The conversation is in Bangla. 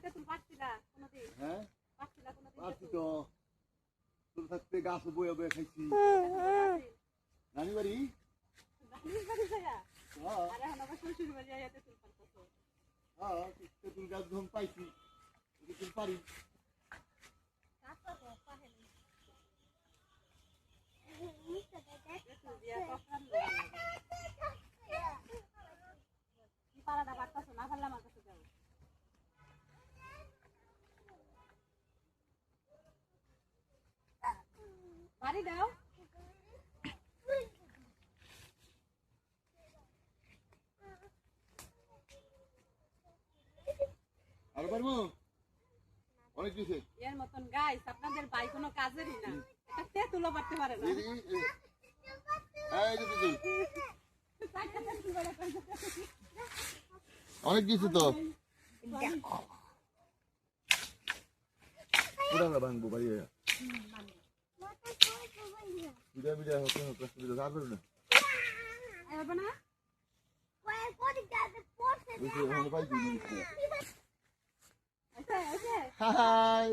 তেতুল পাচ্ছিলা কোনদিন? হ্যাঁ পাচ্ছিলা কোনদিন? পাচ্ছি তো তোর থাকতে গাছ বয়ে বয়ে খাইছি নানি বাড়ি নানির বাড়ি যায়া? হ্যাঁ আর এখন আবার শ্বশুর বাড়ি যাইয়া তেতুল পাচ্ছো। হ্যাঁ তেঁতুল গাছ যখন পাইছি তেঁতুল পারি কাঁচা তো পাহে নি। তেতুল দিয়া কখন কি পারাটা পারতাছো না পারলে আমার কাছে যাও। বাড়ি দাও। আর পারবো অনেক কিছু এর মতন গাইস আপনাদের ভাই কোনো কাজেরই না। একটা তেতুলও পারতে পারে না। অনেক কিছু তো পুরা ভাঙবো বাড়ি বিদায় বিদায় হোক আর করো না আইবা না? হাই